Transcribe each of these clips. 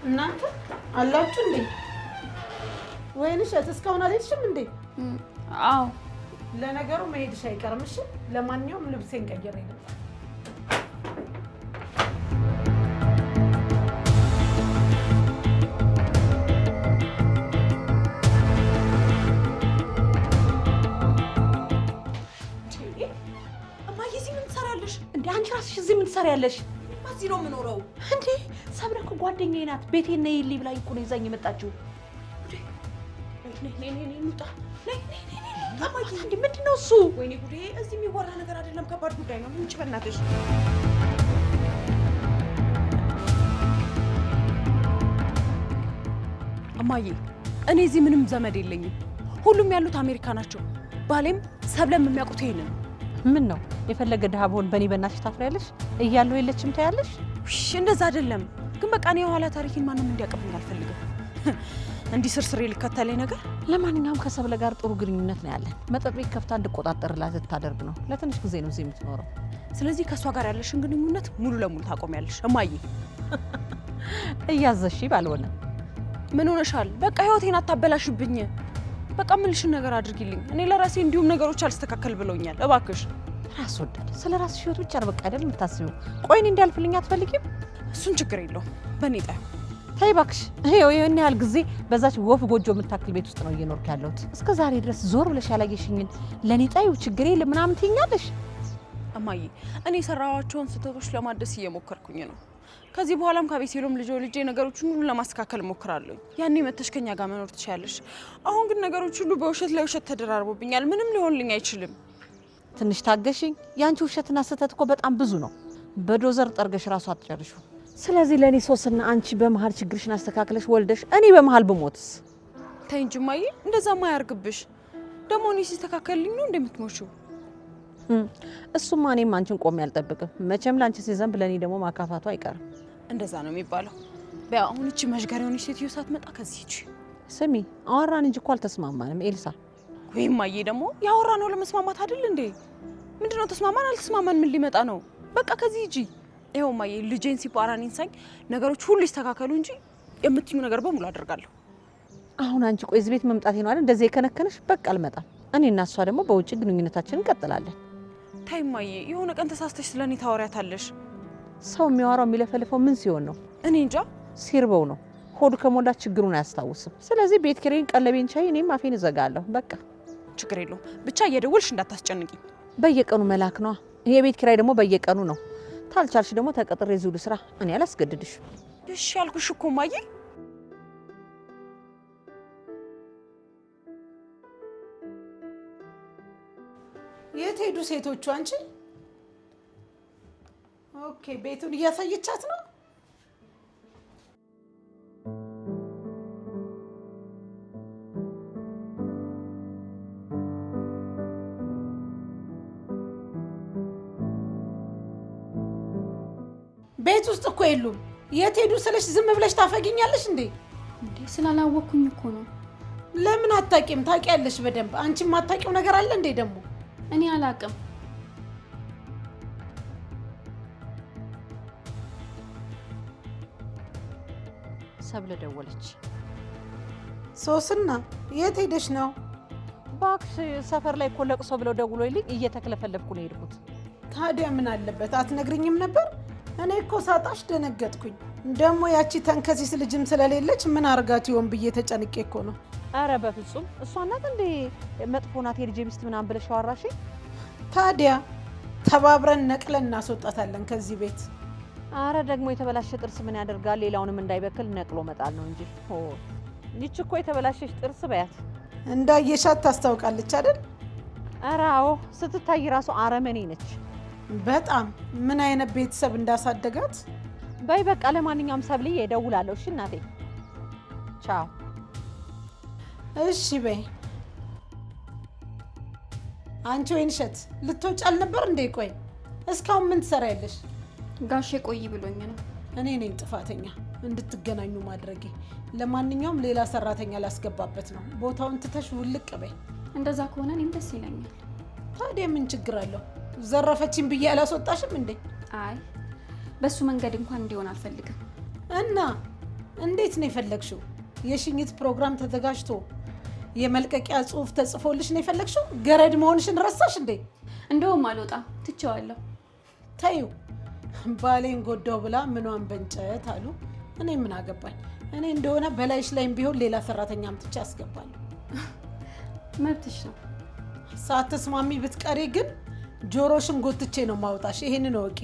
እናንተ አላችሁ እንዴ? ወይንሽ እስካሁን አልሄድሽም እንዴ? አዎ ለነገሩ መሄድሽ አይቀርም። እሺ ለማንኛውም ልብሴን ቀይሬ ነው። አንቺ ራስሽ እዚህ ምን ትሰሪያለሽ? እዚህ ነው የምኖረው። እንዴ ሰብለ እኮ ጓደኛዬ ናት። ቤቴ ነይ ይልኝ ብላኝ እኮ ነው ይዛኝ የመጣችው። ነይ እንውጣ። ነይ እንዴ ምንድን ነው እሱ? ወይኔ ጉዴ! እዚህ የሚወራ ነገር አይደለም፣ ከባድ ጉዳይ ነው። ምን ጭበናተሽ? እማዬ እኔ እዚህ ምንም ዘመድ የለኝም። ሁሉም ያሉት አሜሪካ ናቸው። ባሌም ሰብለም የሚያውቁት ይሄንን ነው። ምን ነው የፈለገ ድሃ ብሆን በእኔ በእናትሽ ታፍሪያለሽ? እያለሁ የለችም ታያለሽ? እሺ እንደዛ አይደለም ግን በቃ ነው የኋላ ታሪክን ማንም እንዲያቀብኝ አልፈልግም። እንዲህ ስርስሬ ልከተለኝ ነገር። ለማንኛውም ከሰብለ ጋር ጥሩ ግንኙነት ነው ያለን። መጠጥ ቤት ከፍታ እንድቆጣጠርላት ልታደርግ ነው። ለትንሽ ጊዜ ነው እዚህ የምትኖረው። ስለዚህ ከሷ ጋር ያለሽን ግንኙነት ሙሉ ለሙሉ ታቆሚያለሽ እማዬ። እያዘሽ ባልሆነ ምን ሆነሻል? በቃ ህይወቴን አታበላሽብኝ። በቃ ምንልሽን ነገር አድርጊልኝ። እኔ ለራሴ እንዲሁም ነገሮች አልስተካከል ብለውኛል። እባክሽ ራስ ወዳድ ስለ ራስሽ ህይወት ብቻ ነው በቃ አይደል የምታስቢው? ቆይ እኔ እንዲያልፍልኝ አትፈልጊም? እሱን ችግር የለውም በእኔ ጣዩ። ተይ እባክሽ። ይሄን ያህል ጊዜ በዛች ወፍ ጎጆ የምታክል ቤት ውስጥ ነው እየኖርኩ ያለሁት። እስከ ዛሬ ድረስ ዞር ብለሽ ያላየሽኝን ለኔ ጣዩ ችግር የለም ምናምን ትይኛለሽ? እማዬ እኔ የሰራኋቸውን ስህተቶች ለማደስ እየሞከርኩኝ ነው። ከዚህ በኋላም ከቤቴሎም ልጄ ነገሮችን ሁሉ ለማስተካከል እሞክራለሁ። ያኔ መተሽ ከኛ ጋር መኖር ትችያለሽ። አሁን ግን ነገሮች ሁሉ በውሸት ላይ ውሸት ተደራርቦብኛል። ምንም ሊሆንልኝ አይችልም። ትንሽ ታገሽኝ። ያንቺ ውሸትና ስህተት እኮ በጣም ብዙ ነው። በዶዘር ጠርገሽ ራሱ አትጨርሹ። ስለዚህ ለኔ ሶስና አንቺ በመሃል ችግርሽን አስተካክለሽ ወልደሽ እኔ በመሃል ብሞትስ? ተይ እንጂ እማዬ እንደዛማ ያርግብሽ። ደግሞ እኔ ሲስተካከልልኝ ነው እንደምትሞሺው። እሱማ እኔም አንቺን ቆሜ አልጠብቅም። መቼም ላንቺ ሲዘንብ ለኔ ደግሞ ማካፋቱ አይቀርም። እንደዛ ነው የሚባለው። በያው አሁን እቺ መሽገር የሆነች ሴትዮ ሳትመጣ ከዚህ እቺ ስሚ፣ አወራን እንጂ እኮ አልተስማማንም ኤልሳ። ወይ እማዬ ደግሞ ያወራ ነው ለመስማማት አይደል እንዴ? ምንድነው ተስማማን አልተስማማን ምን ሊመጣ ነው? በቃ ከዚህ እጂ ይሄው እማዬ ልጄን ሲፓራን ኢንሳኝ ነገሮች ሁሉ ይስተካከሉ እንጂ የምትኙ ነገር በሙሉ አደርጋለሁ። አሁን አንቺ ቆይ እዚህ ቤት መምጣት ነው አይደል እንደዚህ የከነከነሽ? በቃ አልመጣም። እኔ እና እሷ ደግሞ በውጭ ግንኙነታችንን እንቀጥላለን። ታይ እማዬ የሆነ ቀን ተሳስተሽ ስለኔ ታወሪያታለሽ። ሰው የሚያወራው የሚለፈልፈው ምን ሲሆን ነው? እኔ እንጃ። ሲርበው ነው። ሆዱ ከሞላ ችግሩን አያስታውስም። ስለዚህ ቤት ኪራይን ቀለቤን ቻይ፣ እኔም አፌን እዘጋለሁ። በቃ ችግር የለውም። ብቻ እየደወልሽ እንዳታስጨንቂኝ። በየቀኑ መላክ ነው። ይሄ ቤት ኪራይ ደግሞ በየቀኑ ነው። ታልቻልሽ ደግሞ ተቀጥሬ እዚሁ ልስራ። እኔ አላስገድድሽ። እሺ ያልኩሽ እኮ እማዬ። የት ሄዱ ሴቶቹ? አንቺ ኦኬ፣ ቤቱን እያሳየቻት ነው። ቤት ውስጥ እኮ የሉም። የት ሄዱ ስለሽ ዝም ብለሽ ታፈጊኛለሽ እንዴ? እንዴ ስላላወኩኝ እኮ ነው። ለምን አታቂም? ታቂያለሽ በደንብ። አንቺ ማታቂው ነገር አለ እንዴ ደግሞ? እኔ አላቅም። ሰብለ ደወለች። ሶስና የት ሄደሽ ነው? ባክሽ ሰፈር ላይ እኮ ለቅሶ ብለው ደውሎልኝ እየተክለፈለፍኩ ነው የሄድኩት። ታዲያ ምን አለበት አትነግሪኝም ነበር? እኔ እኮ ሳጣሽ ደነገጥኩኝ። ደግሞ ያቺ ተንከሲስ ልጅም ስለሌለች ምን አርጋት ይሆን ብዬ ተጨንቄ እኮ ነው። አረ በፍጹም እሷ ናት እንዴ መጥፎ ናት የልጄ ሚስት ምናምን ብለሽ አወራሽ? ታዲያ ተባብረን ነቅለን እናስወጣታለን ከዚህ ቤት። አረ ደግሞ የተበላሸ ጥርስ ምን ያደርጋል? ሌላውንም እንዳይበክል ነቅሎ መጣል ነው እንጂ። ይች እኮ የተበላሸች ጥርስ በያት። እንዳየሻት ታስታውቃለች አይደል? አረ አዎ፣ ስትታይ ራሱ አረመኔ ነች በጣም። ምን አይነት ቤተሰብ እንዳሳደጋት። በይ በቃ ለማንኛውም ሰብልዬ እደውላለሁ። እሺ እናቴ ቻው። እሺ በይ። አንቺ ወይንሸት ልትወጪ አልነበር እንዴ? ቆይ እስካሁን ምን ትሰሪያለሽ? ጋሼ ቆይ ብሎኝ ነው። እኔ ነኝ ጥፋተኛ እንድትገናኙ ማድረጌ። ለማንኛውም ሌላ ሰራተኛ ላስገባበት ነው። ቦታውን ትተሽ ውልቅ በይ። እንደዛ ከሆነ እኔም ደስ ይለኛል። ታዲያ ምን ችግር አለው? ዘረፈችኝ ብዬ አላስወጣሽም እንዴ? አይ በሱ መንገድ እንኳን እንዲሆን አልፈልግም። እና እንዴት ነው የፈለግሽው? የሽኝት ፕሮግራም ተዘጋጅቶ የመልቀቂያ ጽሑፍ ተጽፎልሽ ነው የፈለግሽው? ገረድ መሆንሽን ረሳሽ እንዴ? እንደውም አልወጣም ትቼዋለሁ። ተይው፣ ባሌን ጎዳው ብላ ምኗን በእንጨት አሉ። እኔ ምን አገባኝ? እኔ እንደሆነ በላይሽ ላይም ቢሆን ሌላ ሰራተኛ አምጥቼ አስገባለሁ። መብትሽ ነው። ሳትስማሚ ብትቀሪ ግን ጆሮሽን ጎትቼ ነው ማውጣሽ። ይሄንን ወቂ።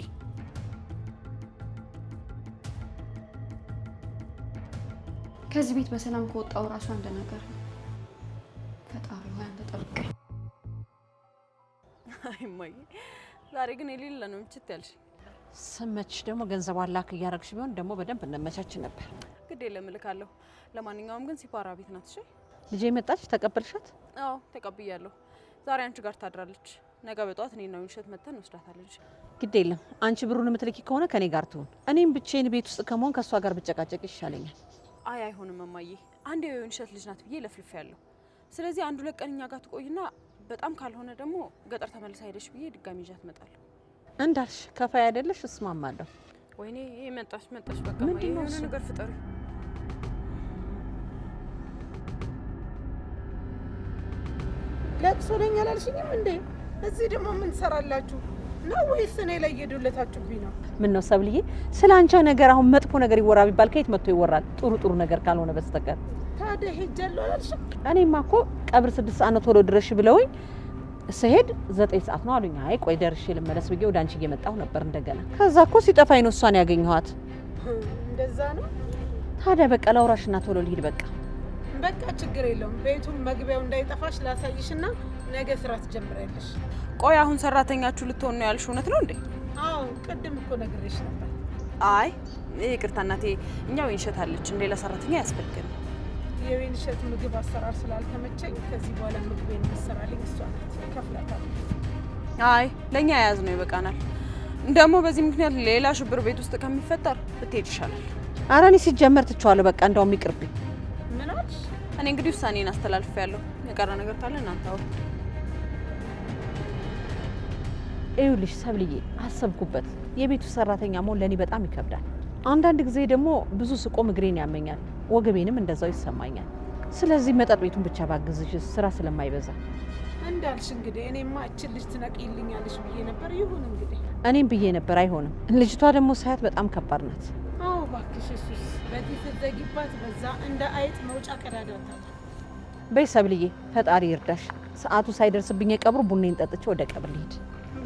ከዚህ ቤት በሰላም ከወጣው ራሱ አንድ ነገር ነው። ፈጣሪ ወይ አንተ ጠብቀኝ። አይ እማዬ፣ ዛሬ ግን የሌለ ነው ምችት ያልሽ። ስመችሽ ደግሞ ገንዘብ አላክ እያረግሽ ቢሆን ደግሞ በደንብ እንመቻች ነበር። ግድ የለም እልካለሁ። ለማንኛውም ግን ሲፓራ ቤት ናት። እሺ ልጄ መጣች፣ ተቀበልሻት? አዎ ተቀብያለሁ። ዛሬ አንቺ ጋር ታድራለች። ነገ በጧት እኔና ዊንሸት መተን እንወስዳታለን። ግድ የለም አንቺ ብሩን የምትልኪ ከሆነ ከኔ ጋር ትሁን። እኔም ብቻዬን ቤት ውስጥ ከመሆን ከሷ ጋር ብጨቃጨቅ ይሻለኛል። አይ አይሆንም እማዬ፣ አንዴ የዊንሸት ልጅ ናት ብዬ ለፍልፍ ያለሁ። ስለዚህ አንዱ ለቀን እኛ ጋር ትቆይና በጣም ካልሆነ ደግሞ ገጠር ተመልሳ ሄደሽ ብዬ ድጋሚ ይዣት እመጣለሁ። እንዳልሽ ከፋ አይደለሽ? እስማማለሁ። ወይኔ መጣሽ በቃ ምንድነው የሆነ ነገር ፍጠሪ። ለቅሶ ነኝ አላልሽኝም እንዴ? እዚህ ደግሞ ምን ትሰራላችሁ ነው? ወይስ እኔ ላይ እየዶለታችሁብኝ ነው? ምን ነው ሰብልዬ፣ ስለ አንቺ ነገር አሁን መጥፎ ነገር ይወራ ቢባል ከየት መጥቶ ይወራል? ጥሩ ነገር ካልሆነ በስተቀር። ታዲያ ሄጃለሁ አላልሽም? እኔማ እኮ ቀብር 6 ሰዓት ነው ቶሎ ድረሽ ብለውኝ ስሄድ 9 ሰዓት ነው አሉኝ። አይ ቆይ ደርሼ ልመለስ ብዬ ወደ አንቺ እየመጣሁ ነበር እንደገና። ከዛ እኮ ሲጠፋኝ ነው እሷን ያገኘኋት። እንደዛ ነው። ታዲያ በቃ ላውራሽና ቶሎ ልሂድ። በቃ ችግር የለውም። ቤቱን መግቢያው እንዳይጠፋሽ ላሳይሽና ነገ ስራ ትጀምሪያለሽ። ቆይ አሁን ሰራተኛችሁ ልትሆን ነው ያልሽ እውነት ነው እንዴ? አዎ ቅድም እኮ ነግሬሽ ነበር። አይ ይቅርታ እናቴ፣ እኛ ዊንሸት አለች እንዴ ለሰራተኛ ያስፈልገን። የዊንሸት ምግብ አሰራር ስላልተመቸኝ ከዚህ በኋላ ምግቤን መሰራልኝ እሷ ናት። ከፍላታለሁ። አይ ለኛ የያዝ ነው ይበቃናል። ደግሞ በዚህ ምክንያት ሌላ ሽብር ቤት ውስጥ ከሚፈጠር ብትሄድ ይሻላል። ኧረ እኔ ሲጀመር ትቼዋለሁ። በቃ እንደውም ይቅርብኝ። ምን አልሽ? እኔ እንግዲህ ውሳኔን አስተላልፌያለሁ። የቀረ ነገር ካለ እናንተ አውሩ። ይኸውልሽ ሰብልዬ፣ አሰብኩበት። የቤቱ ሰራተኛ መሆን ለኔ በጣም ይከብዳል። አንዳንድ ጊዜ ደግሞ ብዙ ስቆም እግሬን ያመኛል፣ ወገቤንም እንደዛው ይሰማኛል። ስለዚህ መጠጥ ቤቱን ብቻ ባግዝሽ ስራ ስለማይበዛ እንዳልሽ እንግዲህ እኔማ እችን ልጅ ትነቂልኛለሽ ብዬ ነበር። ይሁን እንግዲህ እኔም ብዬ ነበር፣ አይሆንም። ልጅቷ ደግሞ ሳያት በጣም ከባድ ናት። አዎ እባክሽ፣ እሱስ በዚህ ስትዘጊባት በዛ እንደ አይጥ መውጫ ቀዳዳ ታጣ። በይ ሰብልዬ፣ ፈጣሪ ይርዳሽ። ሰዓቱ ሳይደርስብኝ የቀብሩ ቡናዬን ጠጥቼ ወደ ቀብር ልሂድ።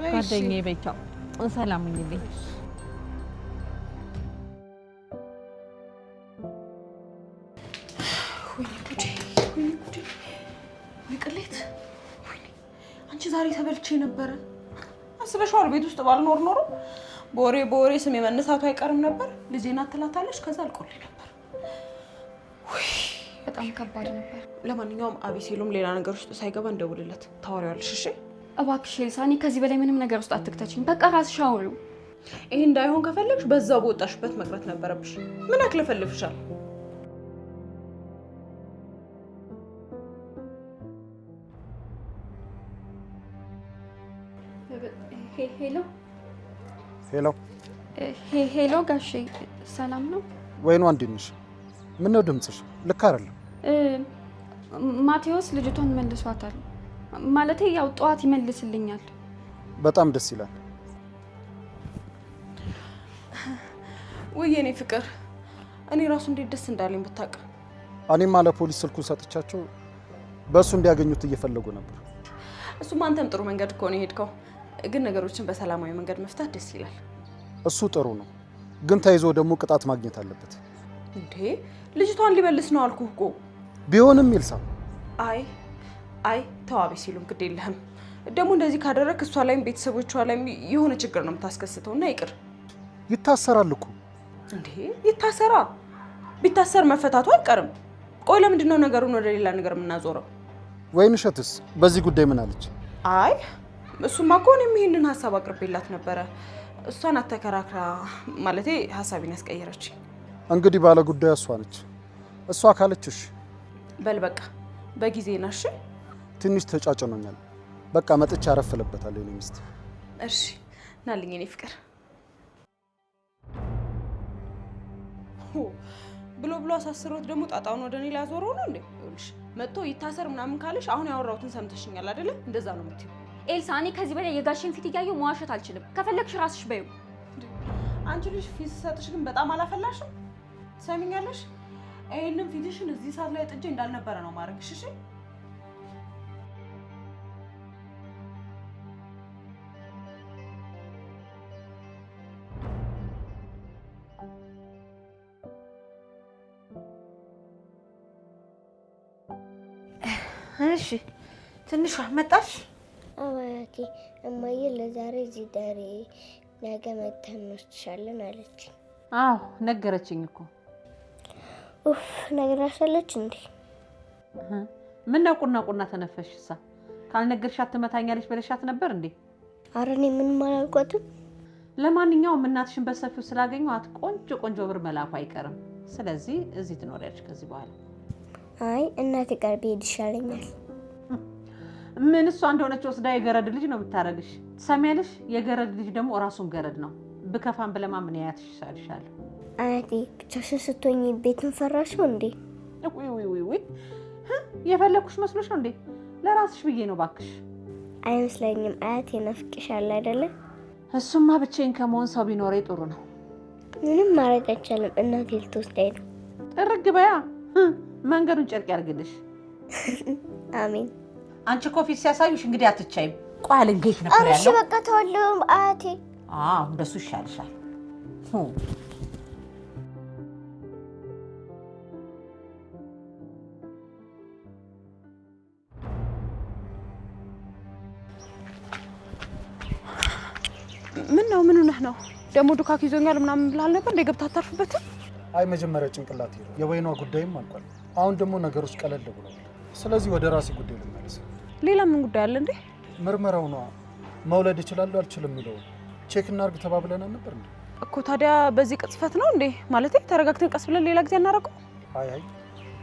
ጓደኛዬ በይ ቻው፣ ሰላም ሁኚልኝ። ቅሌት! አንቺ ዛሬ ተበልቼ ነበረ። አስበሽዋል? ቤት ውስጥ ባልኖር ኖሮ በወሬ ስም የመነሳቱ አይቀርም ነበር። ልጄን አትላታለሽ፣ ከዛ አልቆልኝ ነበር። በጣም ከባድ ነበር። ለማንኛውም አቤሴሎም ሌላ ነገር ውስጥ ሳይገባ እንደውልለት ታወሪዋለሽ። እሺ እባክሽ ኤልሳ፣ እኔ ከዚህ በላይ ምንም ነገር ውስጥ አትክተችኝ። በቃ ራስሽ አውሪው። ይሄ እንዳይሆን ከፈለግሽ በዛው በወጣሽበት መቅረት ነበረብሽ። ምን አክለፈልፍሻል? ሄሎ ጋሼ፣ ሰላም ነው? ወይኑ አንድ ነሽ? ምን ነው ድምጽሽ ልክ አይደለም። ማቴዎስ ልጅቷን መልሷታል። ማለቴ ያው ጠዋት ይመልስልኛል። በጣም ደስ ይላል። ወይ የኔ ፍቅር፣ እኔ ራሱ እንዴት ደስ እንዳለኝ ብታውቅ። እኔማ ለፖሊስ ስልኩን ሰጥቻቸው በእሱ እንዲያገኙት እየፈለጉ ነበር። እሱማ አንተም ጥሩ መንገድ እኮ ነው የሄድከው። ግን ነገሮችን በሰላማዊ መንገድ መፍታት ደስ ይላል። እሱ ጥሩ ነው፣ ግን ተይዞ ደግሞ ቅጣት ማግኘት አለበት። እንዴ ልጅቷን ሊመልስ ነው አልኩህ እኮ። ቢሆንም ይልሳ፣ አይ ተዋቤ ሲሉም ግድ የለህም። ደግሞ እንደዚህ ካደረክ እሷ ላይም ቤተሰቦቿ ላይም የሆነ ችግር ነው የምታስከስተው። እና ይቅር። ይታሰራል እኮ። እንዴ ይታሰራ? ቢታሰር መፈታቱ አይቀርም። ቆይ ለምንድን ነው ነገሩን ወደ ሌላ ነገር የምናዞረው? ወይንሸትስ በዚህ ጉዳይ ምን አለች? አይ እሱማ እኮ እኔም ይሄንን ሀሳብ አቅርቤላት ነበረ። እሷን አተከራክራ ማለቴ ሀሳቤን ያስቀየረች። እንግዲህ ባለ ጉዳዩ እሷ ነች። እሷ ካለችሽ በል በቃ በጊዜ ናሽ። ትንሽ ተጫጭኖኛል። በቃ መጥቼ አረፍለበታለሁ የኔ ሚስት። እሺ ናልኝ የኔ ፍቅር። ብሎ አሳስሮት ደግሞ ጣጣውን ወደ እኔ ላዞረው ነው እንዴ? ይኸውልሽ መጥቶ ይታሰር ምናምን ካለሽ አሁን ያወራሁትን ሰምተሽኛል አይደለ? እንደዛ ነው የምትይው። ኤልሳ እኔ ከዚህ በላይ የጋሽን ፊት እያየሁ መዋሸት አልችልም። ከፈለግሽ ራስሽ በይው። አንቺ ልጅ ፊት ሰጥሽ ግን በጣም አላፈላሽም? ሰሚኛለሽ? ይሄንን ፊትሽን እዚህ ሰዓት ላይ ጥጄ እንዳልነበረ ነው ማድረግሽ። እሺ እሺ ትንሿ መጣሽ? አባቴ እማዬ ለዛሬ እዚህ ዳሬ ነገ መተን እንወስድሻለን አለች። አዎ ነገረችኝ እኮ። ኡፍ ነግራሻለች እንዴ? ምን ነው ቁና ተነፈሽሳ? ካልነገርሻት ትመታኛለች ብለሻት ነበር እንዴ? ኧረ እኔ ምንም አላልኳትም። ለማንኛውም እናትሽን በሰፊው ስላገኘኋት ቆንጆ ብር መላኩ አይቀርም። ስለዚህ እዚህ ትኖሪያለሽ ከዚህ በኋላ። አይ እናቴ ጋር ብሄድ ይሻለኛል። ምን እሷ እንደሆነች ወስዳ የገረድ ልጅ ነው የምታረግሽ። ትሰሚያለሽ? የገረድ ልጅ ደግሞ ራሱን ገረድ ነው። ብከፋን ብለማ ምን ያያትሽ ይሻልሻል። አያቴ ብቻሽን ስትሆኚ ቤትን ፈራሽው እንዴ? ውይ የፈለኩሽ መስሎሽ ነው እንዴ? ለራስሽ ብዬ ነው ባክሽ። አይመስለኝም አያቴ ናፍቅሻል አይደለ? እሱማ ብቻዬን ከመሆን ሰው ቢኖረኝ ጥሩ ነው። ምንም ማድረግ አይቻልም። እናቴ ልትወስዳኝ ነው። ጥርግ በያ መንገዱን ጨርቅ ያርግልሽ። አሜን። አንቺ እኮ ፊት ሲያሳዩሽ እንግዲህ አትቻይም። ቆይ አልንገሽ ነበር ያለው። እሺ በቃ ተወለው አያቴ። እንደሱ ይሻልሻል። ምን ነው ምን ሆነህ ነው ደግሞ? ዱካክ ይዞኛል ምናምን ብለሃል ነበር እንደ ገብታ አታርፍበትም? አይ መጀመሪያ ጭንቅላት ይሄ የወይኗ ጉዳይም አልቋል። አሁን ደግሞ ነገሮች ቀለል ብለዋል። ስለዚህ ወደ ራሴ ጉዳይ ልመለስ። ሌላ ምን ጉዳይ አለ እንዴ? ምርመራው ነው መውለድ ይችላል አልችልም የሚለው ቼክ እናርግ ተባብለና ነበር እንዴ? እኮ ታዲያ በዚህ ቅጽበት ነው እንዴ? ማለት ተረጋግተን ቀስ ብለን ሌላ ጊዜ እናረቀው። አይ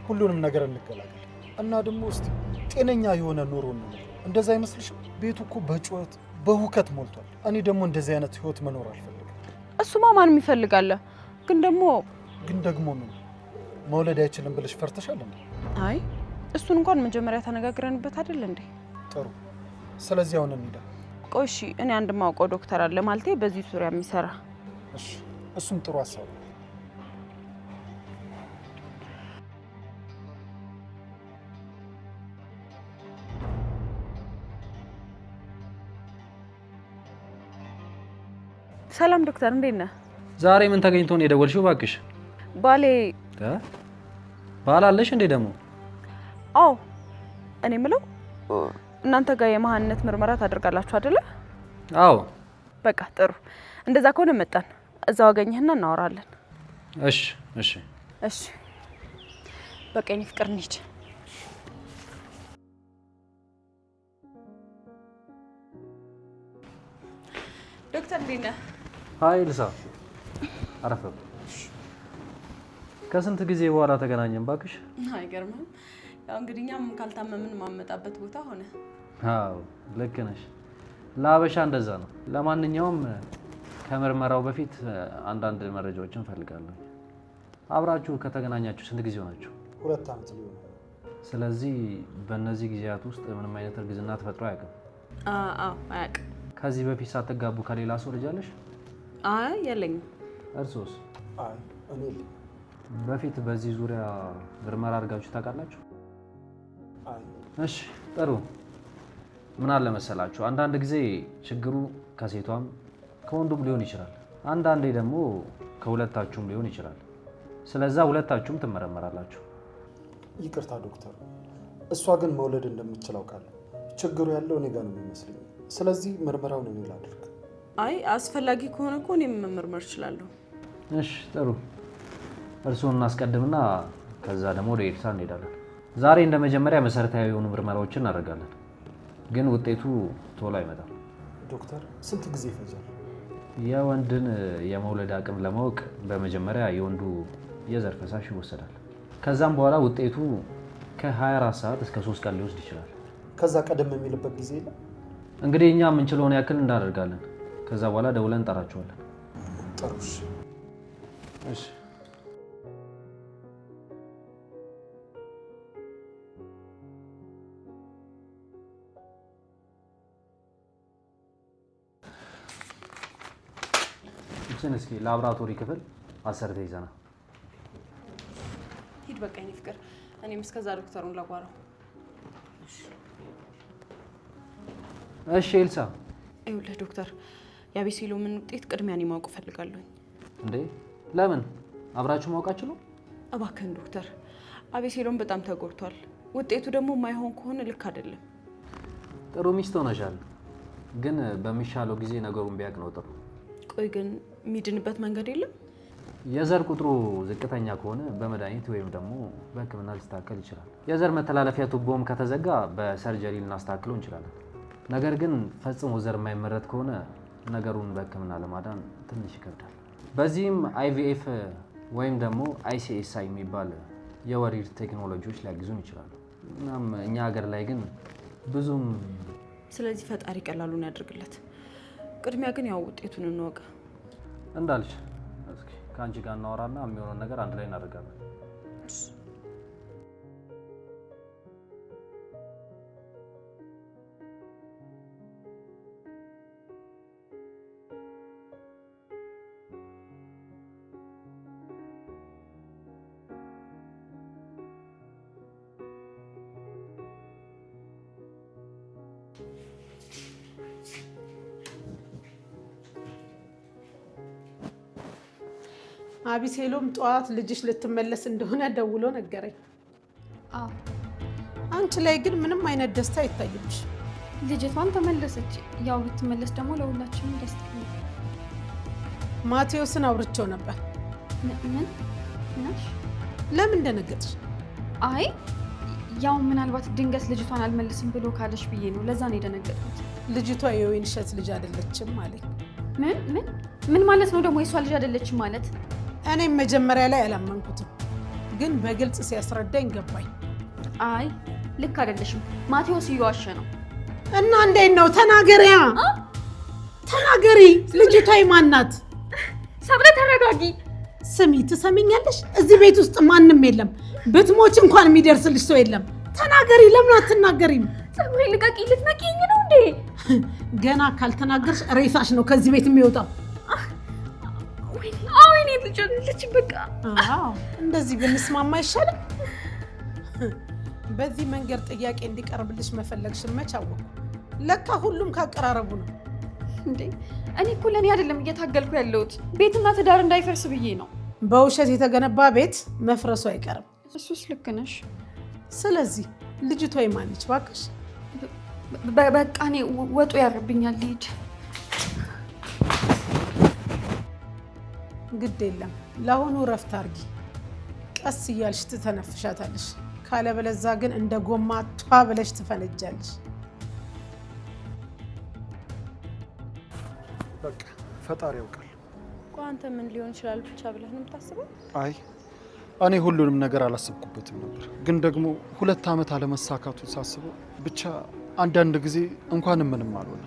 ሁሉንም ነገር እንገላገል እና ደግሞ እስቲ ጤነኛ የሆነ ኑሮ ነው። እንደዛ አይመስልሽም? ቤቱ እኮ በጩኸት በሁከት ሞልቷል። እኔ ደግሞ እንደዚህ አይነት ህይወት መኖር አልፈልግም። እሱማ ማንም ይፈልጋል። ግን ደግሞ ምን መውለድ አይችልም ብለሽ ፈርተሻል እንዴ? አይ እሱን እንኳን መጀመሪያ ተነጋግረንበት አይደል እንዴ? ጥሩ። ስለዚህ አሁን እንሂዳ። ቆይ እሺ፣ እኔ አንድ ማውቀው ዶክተር አለ ማለቴ በዚህ ዙሪያ የሚሰራ። እሺ፣ እሱም ጥሩ ሀሳብ ነው። ሰላም ዶክተር፣ እንዴት ነህ? ዛሬ ምን ተገኝቶ ነው የደወልሽው? እባክሽ ባል አለሽ እንዴ ደግሞ? አዎ፣ እኔ የምለው እናንተ ጋር የመሃንነት ምርመራ ታደርጋላችሁ አይደለ? አዎ። በቃ ጥሩ። እንደዛ ከሆነ መጣን እዛው አገኘህና እናወራለን። እሺ። በቃ የኔ ፍቅር እንሂድ። ዶክተር እንዴት ነህ? ሃይ ልሳ፣ አረፈ። ከስንት ጊዜ በኋላ ተገናኘን ባክሽ። አይገርምም? ያው እንግዲህ እኛም ካልታመምን ማመጣበት ቦታ ሆነ። አዎ ልክ ነሽ። ለአበሻ እንደዛ ነው። ለማንኛውም ከምርመራው በፊት አንዳንድ መረጃዎችን ፈልጋለሁ። አብራችሁ ከተገናኛችሁ ስንት ጊዜ ሆናችሁ? 2 ዓመት ሊሆን። ስለዚህ በእነዚህ ጊዜያት ውስጥ ምንም አይነት እርግዝና ተፈጥሮ አያውቅም? አዎ አያውቅም። ከዚህ በፊት ሳትጋቡ ከሌላ ሰው ልጅ አለሽ? አይ የለኝም። እርሶስ? አይ እኔ በፊት በዚህ ዙሪያ ምርመራ አድርጋችሁ ታውቃላችሁ? አይ። እሺ ጥሩ። ምን አለ መሰላችሁ፣ አንዳንድ ጊዜ ችግሩ ከሴቷም ከወንዱም ሊሆን ይችላል። አንዳንዴ ደግሞ ከሁለታችሁም ሊሆን ይችላል። ስለዛ ሁለታችሁም ትመረመራላችሁ። ይቅርታ ዶክተር፣ እሷ ግን መውለድ እንደምትችል አውቃለሁ። ችግሩ ያለው እኔ ጋር ነው የሚመስለኝ። ስለዚህ ምርመራውን እኔ ላድርግ። አይ አስፈላጊ ከሆነ እኮ እኔም መመርመር እችላለሁ። እሺ ጥሩ። እርሱን እናስቀድምና ከዛ ደግሞ ወደ ኤልሳ እንሄዳለን። ዛሬ እንደ መጀመሪያ መሰረታዊ የሆኑ ምርመራዎችን እናደርጋለን፣ ግን ውጤቱ ቶሎ አይመጣም። ዶክተር ስንት ጊዜ ይፈጃል? የወንድን የመውለድ አቅም ለማወቅ በመጀመሪያ የወንዱ የዘር ፈሳሽ ይወሰዳል። ከዛም በኋላ ውጤቱ ከ24 ሰዓት እስከ 3 ቀን ሊወስድ ይችላል። ከዛ ቀደም የሚልበት ጊዜ የለም? እንግዲህ እኛ የምንችለውን ያክል እናደርጋለን። ከዛ በኋላ ደውለን እንጠራቸዋለን። ጥሩ። እሺ። እችን እስኪ ላብራቶሪ ክፍል አሰርተ ይዘና ሂድ በቃ የኔ ፍቅር። እኔም እስከዛ ዶክተሩን ላጓራው። እሺ ኤልሳ። ይኸውልህ ዶክተር፣ የአቤሴሎምን ውጤት ቅድሚያ እኔ ማወቅ እፈልጋለሁ። እንዴ ለምን? አብራችሁ ማወቃችሁ ነው? እባክህን ዶክተር፣ አቤሴሎም በጣም ተጎድቷል። ውጤቱ ደግሞ የማይሆን ከሆነ ልክ አይደለም። ጥሩ ሚስት ሆነሻል፣ ግን በሚሻለው ጊዜ ነገሩን ቢያቅ ነው ጥሩ። ቆይ ግን የሚድንበት መንገድ የለም? የዘር ቁጥሩ ዝቅተኛ ከሆነ በመድኃኒት ወይም ደግሞ በሕክምና ሊስተካከል ይችላል። የዘር መተላለፊያ ቱቦም ከተዘጋ በሰርጀሪ ልናስተካክለው እንችላለን። ነገር ግን ፈጽሞ ዘር የማይመረት ከሆነ ነገሩን በሕክምና ለማዳን ትንሽ ይከብዳል። በዚህም IVF ወይም ደግሞ ICSI የሚባል የወሊድ ቴክኖሎጂዎች ሊያግዙን ይችላሉ። እናም እኛ ሀገር ላይ ግን ብዙም። ስለዚህ ፈጣሪ ቀላሉን ያድርግለት። ቅድሚያ ግን ያው ውጤቱን እንወቅ። እንዳልሽ እስኪ ከአንቺ ጋር እናወራና የሚሆነውን ነገር አንድ ላይ እናደርጋለን። አቤሴሎም ጠዋት ልጅሽ ልትመለስ እንደሆነ ደውሎ ነገረኝ። አዎ። አንቺ ላይ ግን ምንም አይነት ደስታ አይታይብሽ። ልጅቷን ተመለሰች። ያው ብትመለስ ደግሞ ለሁላችንም ደስታ ነው። ማቴዎስን አውርቼው ነበር። ምን ናሽ? ለምን ደነገጥሽ? አይ ያው ምናልባት ድንገት ልጅቷን አልመልስም ብሎ ካለሽ ብዬ ነው። ለዛ ነው የደነገጥኩት። ልጅቷ የወይንሸት ልጅ አይደለችም አለኝ። ምን ማለት ነው ደግሞ የሷ ልጅ አይደለችም ማለት? እኔም መጀመሪያ ላይ አላመንኩትም፣ ግን በግልጽ ሲያስረዳኝ ገባኝ። አይ ልክ አይደለሽም፣ ማቴዎስ እየዋሸ ነው። እና እንዴት ነው? ተናገሪያ፣ ተናገሪ። ልጅቷ የማን ናት? ሰብለ ተረጋጊ። ስሚ፣ ትሰሚኛለሽ? እዚህ ቤት ውስጥ ማንም የለም። ብትሞች እንኳን የሚደርስልሽ ሰው የለም። ተናገሪ። ለምን አትናገሪም? ሰብለ ልቀቂ። ልትነቂኝ ነው እንዴ? ገና ካልተናገርሽ ሬሳሽ ነው ከዚህ ቤት የሚወጣው። ወይኔ ልጅ በቃ። እንደዚህ ብንስማማ አይሻልም? በዚህ መንገድ ጥያቄ እንዲቀርብልሽ መፈለግሽን መች አወቅኩ። ለካ ሁሉም ካቀራረቡ ነው እንዴ። እኔ እኮ ለእኔ አይደለም እየታገልኩ ያለሁት፣ ቤትና ትዳር እንዳይፈርስ ብዬ ነው። በውሸት የተገነባ ቤት መፍረሱ አይቀርም። እሱስ ልክ ነሽ። ስለዚህ ልጅቷ የማንች ባክሽ? በቃ እኔ ወጡ ያርብኛል። ልሂድ። ግድ የለም ለአሁኑ ረፍት አርጊ። ቀስ እያልሽ ትተነፍሻታለሽ። ካለበለዛ ግን እንደ ጎማ ቷ ብለሽ ትፈነጃለሽ። በቃ ፈጣሪ ያውቃል። አንተ ምን ሊሆን ይችላል ብቻ ብለህ ነው የምታስበው? አይ እኔ ሁሉንም ነገር አላሰብኩበትም ነበር፣ ግን ደግሞ 2 ዓመት አለመሳካቱን ሳስበው ብቻ አንዳንድ ጊዜ እንኳን ምንም አልሆነ።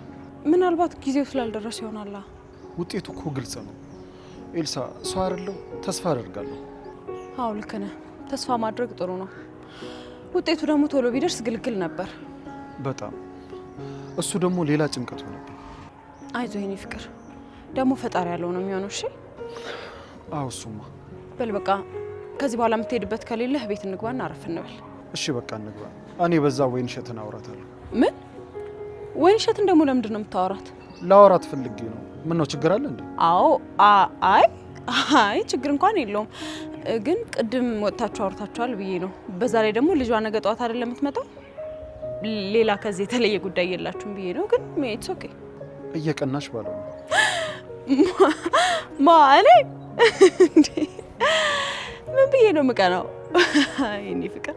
ምናልባት ጊዜው ስላልደረሰ ይሆናል። ውጤቱ እኮ ግልጽ ነው ኤልሳ። ሰው አይደለሁ፣ ተስፋ አደርጋለሁ። አዎ ልክ ነህ። ተስፋ ማድረግ ጥሩ ነው። ውጤቱ ደግሞ ቶሎ ቢደርስ ግልግል ነበር። በጣም እሱ ደግሞ ሌላ ጭንቀት ሆነብኝ። አይዞህ የኔ ፍቅር፣ ደግሞ ፈጣሪ ያለው ነው የሚሆነው። እሺ? አዎ እሱማ። በል በቃ ከዚህ በኋላ የምትሄድበት ከሌለህ ቤት እንግባና አረፍ እንበል። እሺ በቃ እንግባ። እኔ በዛ ወይንሸትን አውራታለሁ። ምን? ወይንሸትን ደግሞ ለምንድን ነው የምታወራት? ላወራት ፈልጌ ነው። ምን ነው ችግር አለ እንዴ? አዎ አይ ችግር እንኳን የለውም፣ ግን ቅድም ወጥታችሁ አውርታችኋል ብዬ ነው። በዛ ላይ ደግሞ ልጇ ነገ ጠዋት አይደለም የምትመጣው። ሌላ ከዚህ የተለየ ጉዳይ የላችሁም ብዬ ነው። ግን ኢትስ ኦኬ። እየቀናሽ ባለው ነው ማለ እንዴ? ምን ብዬ ነው የምቀናው? የኔ ፍቅር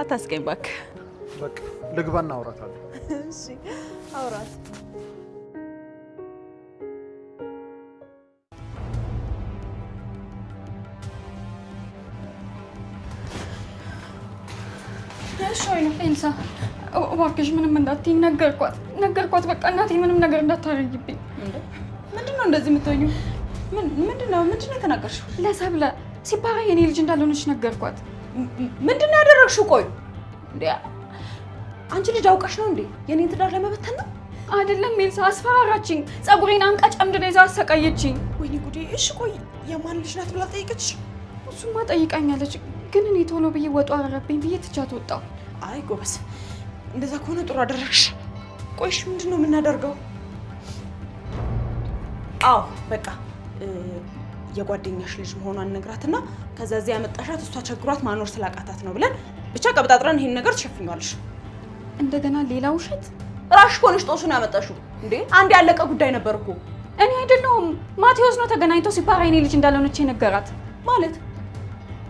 አታስቀኝ እባክህ። በቃ ልግባና አውራታለሁ። እሺ አውራት። ኤልሳ እባክሽ ምንም እንዳትይኝ። ነገርኳት። በቃ እናቴ ምንም ነገር እንዳታረጊብኝ። ምንድነው እንደዚህ የምትሆኚው? ምንድነው የተናገርሽው? ለሰብለ ሲባራ የኔ ልጅ እንዳልሆነች ነገርኳት። ምንድነው ያደረግሽው? ቆይ እንዴ አንቺ ልጅ አውቀሽ ነው እንዴ የኔን ትዳር ለመበተን ነው? አይደለም ኤልሳ፣ አስፈራራችኝ። ፀጉሬን አንቃ ጨምድዳ ይዛ አሰቃየችኝ። ወይኔ ጉዴ! እሺ ቆይ የማን ልጅ ናት ብላ ጠይቀች? እሱማ ጠይቃኛለች፣ ግን እኔ ቶሎ ብዬ ወጡ አረረብኝ ብዬ ትቻት ወጣሁ። አይ ጎበዝ፣ እንደዛ ከሆነ ጥሩ አደረግሽ። ቆይሽ ምንድን ነው የምናደርገው? አዎ በቃ የጓደኛሽ ልጅ መሆኗን ነግራትና ከዛ እዚያ ያመጣሻት እሷ ቸግሯት ማኖር ስላቃታት ነው ብለን ብቻ ቀብጣጥረን ይሄን ነገር ትሸፍኛለሽ። እንደገና ሌላ ውሸት? ራሽ እኮ ነሽ ጦሱን ያመጣሽው እንዴ? አንድ ያለቀ ጉዳይ ነበር እኮ። እኔ አይደለሁም፣ ማቴዎስ ነው ተገናኝተው ሲባራ የኔ ልጅ እንዳልሆነች የነገራት። ማለት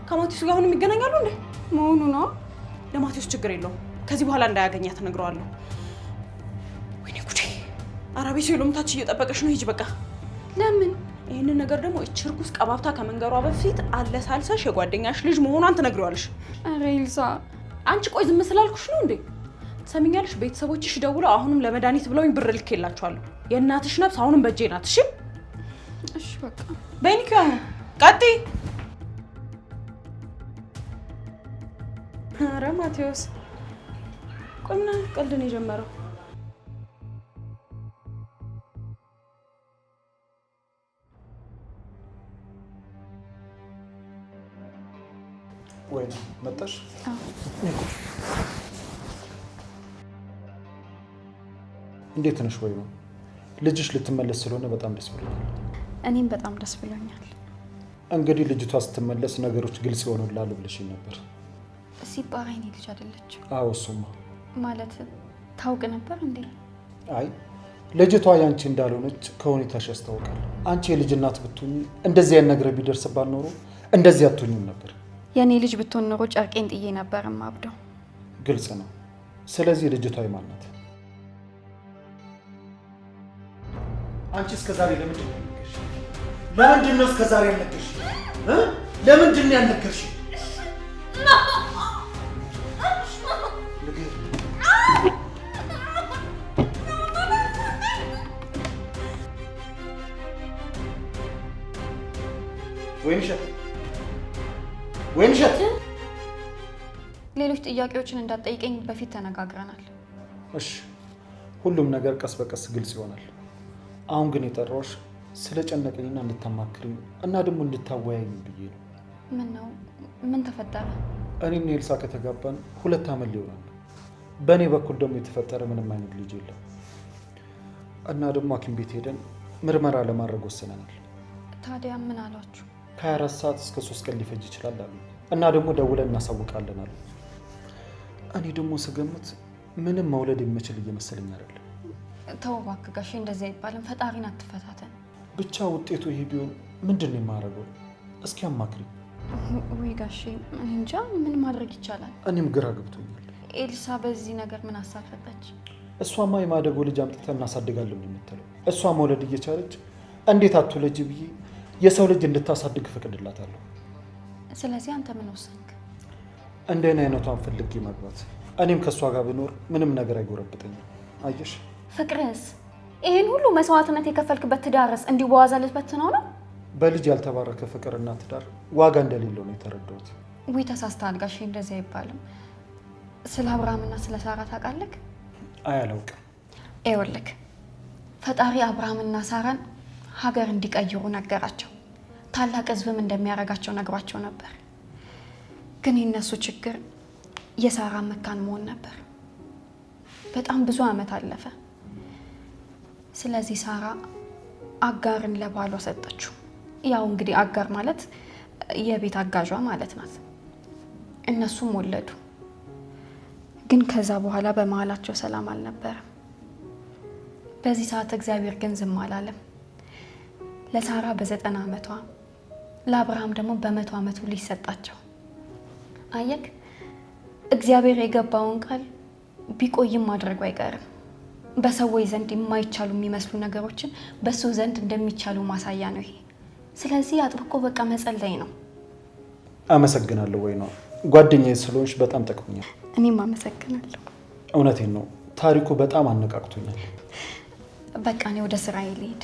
ከማቴዎስ ጋር አሁንም ይገናኛሉ እንዴ? መሆኑ ነው። ለማቴዎስ ችግር የለውም፣ ከዚህ በኋላ እንዳያገኛት እነግረዋለሁ። ወይኔ ጉዴ! አራቤ ሲሉም ታች እየጠበቀሽ ነው። ሂጂ በቃ። ለምን? ይህንን ነገር ደግሞ እች ርኩስ ቀባብታ ከመንገሯ በፊት አለሳልሰሽ የጓደኛሽ ልጅ መሆኗን ትነግሪዋለሽ። ኧረ ኤልሳ፣ አንቺ ቆይ ዝም ስላልኩሽ ነው እንዴ? ሰሚኛለሽ? ቤተሰቦችሽ ደውለው አሁንም ለመድኃኒት ብለውኝ ብር ልኬላችኋለሁ። የእናትሽ ነፍስ አሁንም በእጄ ናት። እሺ እሺ በቃ በይኒኪያ ነው ቀጥይ። ኧረ ማቴዎስ ቆይ ምን አይነት ቀልድ ነው የጀመረው? ወይ መጣሽ? እንዴት ነሽ? ወይ ልጅሽ ልትመለስ ስለሆነ በጣም ደስ ብሎኛል። እኔም በጣም ደስ ብሎኛል። እንግዲህ ልጅቷ ስትመለስ ነገሮች ግልጽ ይሆኑላሉ ብለሽኝ ነበር። ሲባራ የኔ ልጅ አይደለች? አዎ እሱማ። ማለት ታውቅ ነበር እንዴ? አይ ልጅቷ ያንቺ እንዳልሆነች ከሁኔታሽ ያስታውቃል። አንቺ የልጅ እናት ብትሆኚ እንደዚህ አይነት ነገር ቢደርስባት ኖሮ እንደዚህ አትሆኚም ነበር። የኔ ልጅ ብትሆን ኖሮ ጨርቄን ጥዬ ነበር ማብደው። ግልጽ ነው። ስለዚህ ልጅቷ የማን ናት? አንቺ እስከዛሬ ለምንድን ነው ያልነገርሽ? ለምንድን ነው እስከዛሬ ያልነገርሽ? ለምንድን ነው ያልነገርሽ? ወይንሸት ሌሎች ጥያቄዎችን እንዳትጠይቀኝ በፊት ተነጋግረናል። እሺ፣ ሁሉም ነገር ቀስ በቀስ ግልጽ ይሆናል። አሁን ግን የጠራሁሽ ስለጨነቀኝና እንድታማክሪኝ እና ደግሞ እንድታወያይኝ ብዬ ነው። ምን ነው? ምን ተፈጠረ? እኔና ኤልሳ ከተጋባን 2 ዓመት ሊሆናል። በእኔ በኩል ደግሞ የተፈጠረ ምንም አይነት ልጅ የለም እና ደግሞ ሐኪም ቤት ሄደን ምርመራ ለማድረግ ወሰነናል። ታዲያ ምን አሏችሁ? ከ24 ሰዓት እስከ 3 ቀን ሊፈጅ ይችላል አሉ እና ደግሞ ደውለን እናሳውቃለን አሉ። እኔ ደግሞ ስገምት ምንም መውለድ የምችል እየመሰለኝ አይደለም። ተው እባክህ ጋሼ፣ እንደዚህ አይባልም። ፈጣሪን አትፈታተን። ብቻ ውጤቱ ይሄ ቢሆን ምንድን ነው የማደርገው? እስኪ አማክሪ። ወይ ጋሼ፣ እንጃ ምን ማድረግ ይቻላል? እኔም ግራ ገብቶኛል። ኤልሳ በዚህ ነገር ምን አሳፈጠች? እሷማ የማደጎ ልጅ አምጥተን እናሳድጋለን የምትለው እሷ መውለድ እየቻለች እንዴት አትወለጂ ብዬ የሰው ልጅ እንድታሳድግ ፈቅድላታለሁ። ስለዚህ አንተ ምን ወሰንክ? እንደኔ አይነቷን ፈልጌ መግባት። እኔም ከእሷ ጋር ብኖር ምንም ነገር አይጎረብጠኝም። አየሽ ፍቅርስ? ይሄን ሁሉ መስዋዕትነት የከፈልክበት ትዳርስ እንዲሁ በዋዛ ልትበትነው ነው? በልጅ ያልተባረከ ፍቅርና ትዳር ዋጋ እንደሌለው ነው የተረዳሁት። ውይ ተሳስተሃል ጋሼ፣ እንደዚህ አይባልም። ስለ አብርሃምና ስለ ሳራ ታውቃለህ? አይ አላውቅም። ይኸውልህ ፈጣሪ አብርሃምና ሳራን ሀገር እንዲቀይሩ ነገራቸው። ታላቅ ሕዝብም እንደሚያደርጋቸው ነግሯቸው ነበር። ግን የነሱ ችግር የሳራ መካን መሆን ነበር። በጣም ብዙ ዓመት አለፈ። ስለዚህ ሳራ አጋርን ለባሏ ሰጠችው። ያው እንግዲህ አጋር ማለት የቤት አጋዧ ማለት ናት። እነሱም ወለዱ። ግን ከዛ በኋላ በመሀላቸው ሰላም አልነበረም። በዚህ ሰዓት እግዚአብሔር ግን ዝም አላለም። ለሳራ በ90 ዓመቷ ለአብርሃም ደግሞ በ100 ዓመቱ ልጅ ሰጣቸው። አየክ፣ እግዚአብሔር የገባውን ቃል ቢቆይም ማድረጉ አይቀርም። በሰዎች ዘንድ የማይቻሉ የሚመስሉ ነገሮችን በሱ ዘንድ እንደሚቻሉ ማሳያ ነው ይሄ። ስለዚህ አጥብቆ በቃ መጸለይ ነው። አመሰግናለሁ። ወይ ነው ጓደኛዬ ስለሆንሽ በጣም ጠቅሞኛል። እኔም አመሰግናለሁ። እውነቴን ነው፣ ታሪኩ በጣም አነቃቅቶኛል። በቃ እኔ ወደ ስራዬ ልሄድ።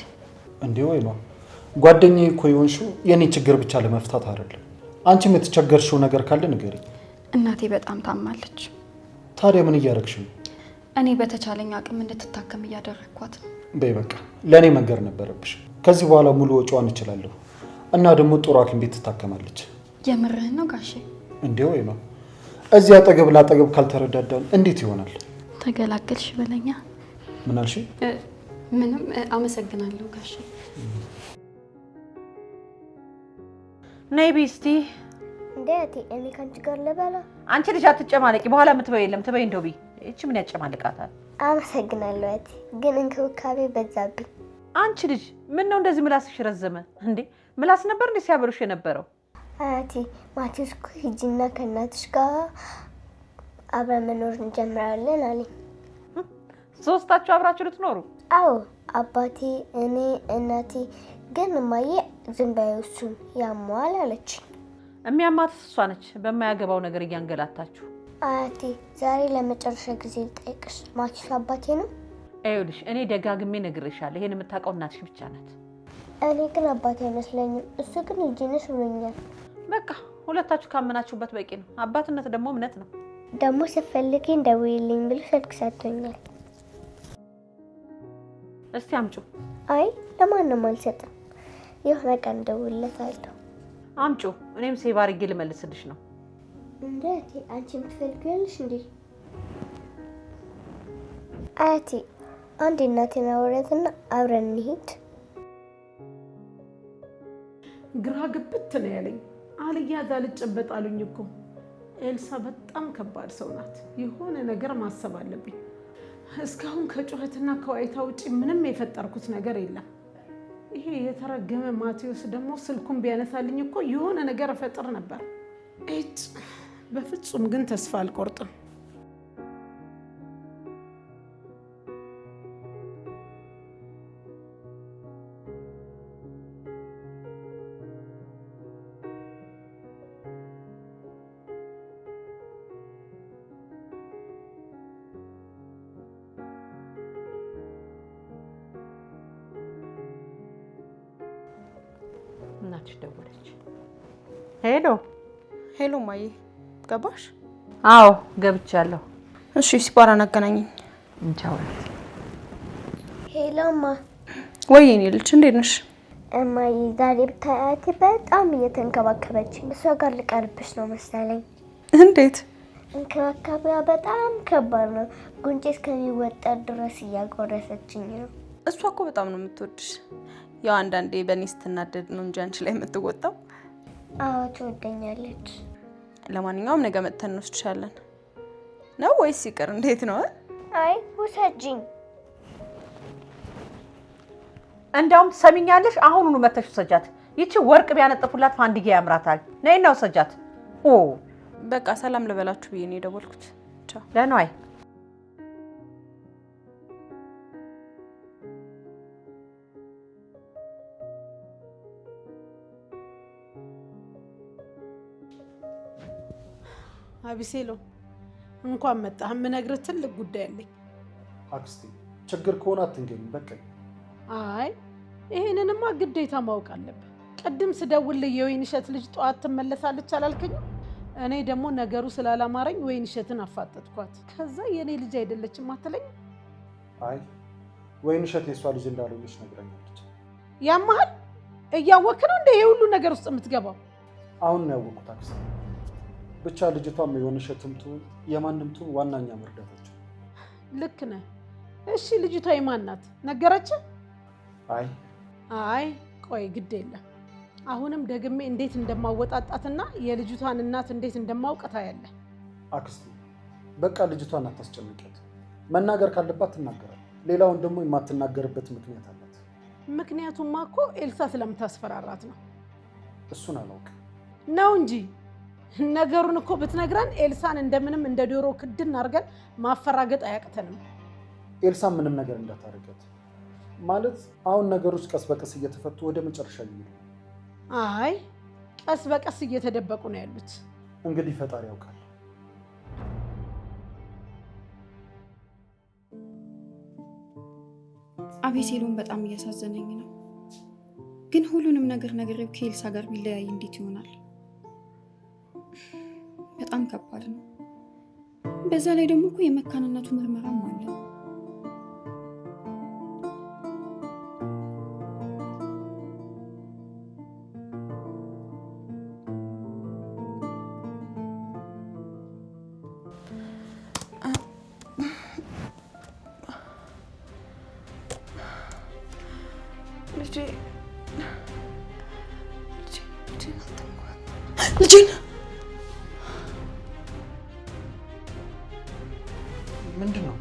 እንዴ ወይ ነው ጓደኛዬ እኮ የሆንሽው የኔ ችግር ብቻ ለመፍታት አይደለም። አንቺም የተቸገርሽው ነገር ካለ ንገሪኝ። እናቴ በጣም ታማለች። ታዲያ ምን እያደረግሽ ነው? እኔ በተቻለኝ አቅም እንድትታከም እያደረግኳት ነው። በይ በቃ ለእኔ መንገር ነበረብሽ። ከዚህ በኋላ ሙሉ ወጪዋን እችላለሁ እና ደግሞ ጥሩ ሐኪም ቤት ትታከማለች። የምርህን ነው ጋሼ? እንዴ ወይ ነው። እዚህ አጠገብ ላጠገብ ካልተረዳዳን እንዴት ይሆናል? ተገላገልሽ በለኛ። ምን አልሽ? ምንም አመሰግናለሁ ጋሼ። ነይ ቢስቲ። እንዴ እኔ ካንቺ ጋር ልበላ? አንቺ ልጅ አትጨማለቂ፣ በኋላ የምትበይ የለም። ትበይ እንደው ቢ እቺ ምን ያጨማልቃታል? አመሰግናለሁ እቴ፣ ግን እንክብካቤ በዛብኝ። አንቺ ልጅ ምን ነው እንደዚህ ምላስሽ ረዘመ እንዴ? ምላስ ነበር እንዴ ሲያበሩሽ የነበረው? አያቴ ማቴዎስ እኮ ሂጂና ከእናትሽ ጋር አብረን መኖር እንጀምራለን አለኝ። ሶስታችሁ አብራችሁ ልትኖሩ? አዎ አባቴ፣ እኔ፣ እናቴ። ግን እማዬ ዝም በይው እሱን ያሟል አለች። የሚያማት እሷ ነች በማያገባው ነገር እያንገላታችሁ። አያቴ ዛሬ ለመጨረሻ ጊዜ ልጠይቅሽ፣ ማቴዎስ አባቴ ነው? ይኸውልሽ እኔ ደጋግሜ ነግሬሻለሁ፣ ይሄን የምታውቀው እናትሽ ብቻ ናት። እኔ ግን አባቴ አይመስለኝም። እሱ ግን ልጅ ነሽ ብሎኛል። በቃ ሁለታችሁ ካመናችሁበት በቂ ነው። አባትነት ደግሞ እምነት ነው። ደግሞ ስትፈልጊ ደውዪልኝ ብሎ ስልክ ሰጥቶኛል። እስቲ አምጩ። አይ ለማንም አልሰጥም፣ የሆነ ቀን እደውልለታለሁ። አምጩ፣ እኔም ሴቭ አድርጌ ልመልስልሽ ነው። እንዴ አንቺ የምትፈልጊው ያለሽ እንዴ? አያቴ አንድ እናቴን አውረትና አብረን እንሂድ። ግራ ግብት ነው ያለኝ። አልያዝ አልጨበጥ አሉኝ እኮ። ኤልሳ በጣም ከባድ ሰው ናት። የሆነ ነገር ማሰብ አለብኝ። እስካሁን ከጩኸትና ከዋይታ ውጪ ምንም የፈጠርኩት ነገር የለም። ይሄ የተረገመ ማቴዎስ ደግሞ ስልኩን ቢያነሳልኝ እኮ የሆነ ነገር እፈጥር ነበር። እጭ በፍጹም ግን ተስፋ አልቆርጥም። እናትሽ ደወለች። ሄሎ ሄሎ ማዬ ገባሽ? አዎ ገብቻለሁ። እሺ ሲባራ አገናኘኝ። እንቻው። ሄሎማ። ወይ እኔ ልጅ እንዴት ነሽ? እማዬ ዛሬ ብታያቴ በጣም እየተንከባከበችኝ። እሷ ጋር ልቀርብሽ ነው መሰለኝ። እንዴት? እንክብካቤዋ በጣም ከባድ ነው። ጉንጬ እስከሚወጠር ድረስ እያጎረሰችኝ ነው። እሷ እኮ በጣም ነው የምትወድሽ። ያው አንዳንዴ በእኔ ስትናደድ ነው እንጂ አንቺ ላይ የምትወጣው። አዎ ትወደኛለች። ለማንኛውም ነገ መጥተን እንወስድሻለን ነው ወይስ ይቅር? እንዴት ነው? አይ ውሰጂኝ። እንደውም ትሰሚኛለሽ፣ አሁኑኑ መተሽ ውሰጃት። ይቺ ወርቅ ቢያነጥፉላት ፋንዲጌ ያምራታል። ነይና ውሰጃት። ኦ በቃ ሰላም ልበላችሁ ብዬ ነው የደወልኩት። ቻው። ለነዋይ አቢሴሎ እንኳን መጣህ። የምነግርህ ትልቅ ጉዳይ አለኝ። አክስቴ ችግር ከሆነ አትንገኝ በቃ። አይ ይሄንንማ ግዴታ ማወቅ አለብህ። ቅድም ስደውልልህ የወይንሸት ልጅ ጠዋት ትመለሳለች አላልከኝም? እኔ ደግሞ ነገሩ ስላላማረኝ ወይንሸትን አፋጠጥኳት። ከዛ የኔ ልጅ አይደለችም አትለኝ? አይ ወይንሸት የሷ ልጅ እንዳልሆነች ነግራኛለች። ያማሃል? እያወቅህ ነው እንደ ይሄ ሁሉ ነገር ውስጥ የምትገባው? አሁን ነው ያወቅሁት አክስቴ። ብቻ ልጅቷም የወይንሸትም ትሁን የማንም ትሁን ዋናኛ መርዳታቸው። ልክ ነህ። እሺ ልጅቷ የማን ናት? ነገረችህ? አይ ቆይ ግድ የለም። አሁንም ደግሜ እንዴት እንደማወጣጣትና የልጅቷን እናት እንዴት እንደማውቅ ታያለህ። አክስቴ በቃ ልጅቷን አታስጨንቂያት። መናገር ካለባት ትናገራለች። ሌላውን ደግሞ የማትናገርበት ምክንያት አላት። ምክንያቱማ እኮ ኤልሳ ስለምታስፈራራት ነው። እሱን አላውቅም ነው እንጂ ነገሩን እኮ ብትነግረን ኤልሳን እንደምንም እንደ ዶሮ ክድን አድርገን ማፈራገጥ አያቅተንም። ኤልሳ ምንም ነገር እንዳታረጋት ማለት አሁን ነገሮች ቀስ በቀስ እየተፈቱ ወደ መጨረሻ ይሄዱ። አይ ቀስ በቀስ እየተደበቁ ነው ያሉት። እንግዲህ ፈጣሪ ያውቃል። አቤሴሎም በጣም እያሳዘነኝ ነው። ግን ሁሉንም ነገር ነግሬው ከኤልሳ ጋር ቢለያይ እንዴት ይሆናል? በጣም ከባድ ነው። በዛ ላይ ደግሞ እኮ የመካንነቱ ምርመራም አለ። ልጄን ምንድን ነው?